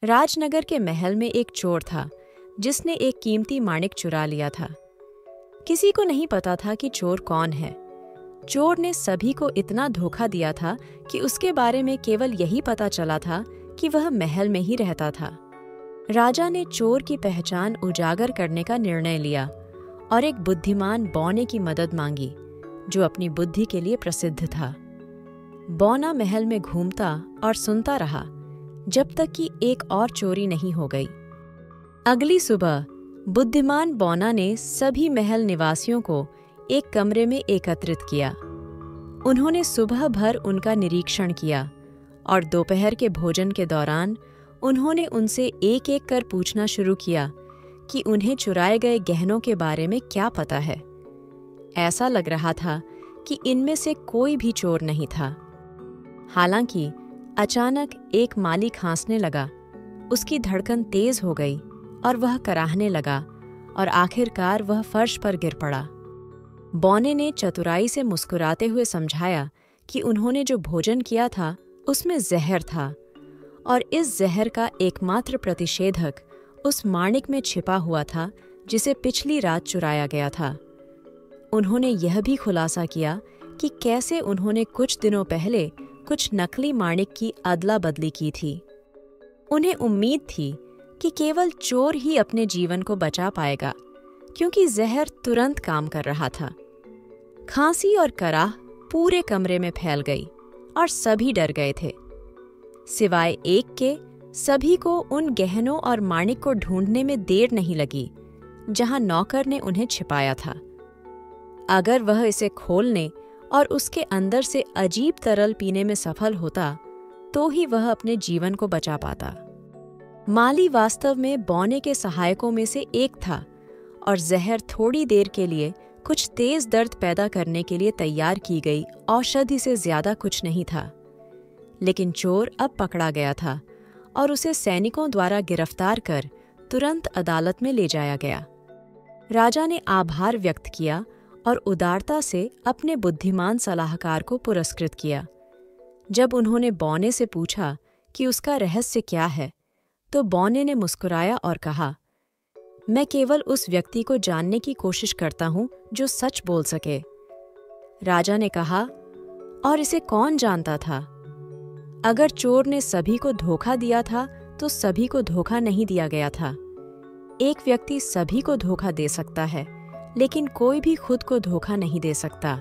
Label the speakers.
Speaker 1: राजनगर के महल में एक चोर था जिसने एक कीमती माणिक चुरा लिया था। किसी को नहीं पता था कि चोर कौन है। चोर ने सभी को इतना धोखा दिया था कि उसके बारे में केवल यही पता चला था कि वह महल में ही रहता था। राजा ने चोर की पहचान उजागर करने का निर्णय लिया और एक बुद्धिमान बौने की मदद मांगी, जो अपनी बुद्धि के लिए प्रसिद्ध था। बौना महल में घूमता और सुनता रहा जब तक कि एक और चोरी नहीं हो गई। अगली सुबह बुद्धिमान बौना ने सभी महल निवासियों को एक कमरे में एकत्रित किया। उन्होंने सुबह भर उनका निरीक्षण किया और दोपहर के भोजन के दौरान उन्होंने उनसे एक एक कर पूछना शुरू किया कि उन्हें चुराए गए गहनों के बारे में क्या पता है। ऐसा लग रहा था कि इनमें से कोई भी चोर नहीं था। हालांकि अचानक एक माली खांसने लगा। उसकी धड़कन तेज हो गई और वह कराहने लगा और आखिरकार वह फर्श पर गिर पड़ा। बौने ने चतुराई से मुस्कुराते हुए समझाया कि उन्होंने जो भोजन किया था उसमें जहर था और इस जहर का एकमात्र प्रतिषेधक उस माणिक में छिपा हुआ था जिसे पिछली रात चुराया गया था। उन्होंने यह भी खुलासा किया कि कैसे उन्होंने कुछ दिनों पहले कुछ नकली माणिक की अदला बदली की थी। उन्हें उम्मीद थी कि केवल चोर ही अपने जीवन को बचा पाएगा, क्योंकि जहर तुरंत काम कर रहा था। खांसी और कराह पूरे कमरे में फैल गई और सभी डर गए थे। सिवाय एक के, सभी को उन गहनों और माणिक को ढूंढने में देर नहीं लगी जहां नौकर ने उन्हें छिपाया था। अगर वह इसे खोलने और उसके अंदर से अजीब तरल पीने में सफल होता तो ही वह अपने जीवन को बचा पाता। माली वास्तव में बौने के सहायकों में से एक था और जहर थोड़ी देर के लिए कुछ तेज दर्द पैदा करने के लिए तैयार की गई औषधि से ज्यादा कुछ नहीं था। लेकिन चोर अब पकड़ा गया था और उसे सैनिकों द्वारा गिरफ्तार कर तुरंत अदालत में ले जाया गया। राजा ने आभार व्यक्त किया और उदारता से अपने बुद्धिमान सलाहकार को पुरस्कृत किया। जब उन्होंने बौने से पूछा कि उसका रहस्य क्या है, तो बौने ने मुस्कुराया और कहा, मैं केवल उस व्यक्ति को जानने की कोशिश करता हूं जो सच बोल सके। राजा ने कहा, और इसे कौन जानता था? अगर चोर ने सभी को धोखा दिया था तो सभी को धोखा नहीं दिया गया था। एक व्यक्ति सभी को धोखा दे सकता है, लेकिन कोई भी खुद को धोखा नहीं दे सकता।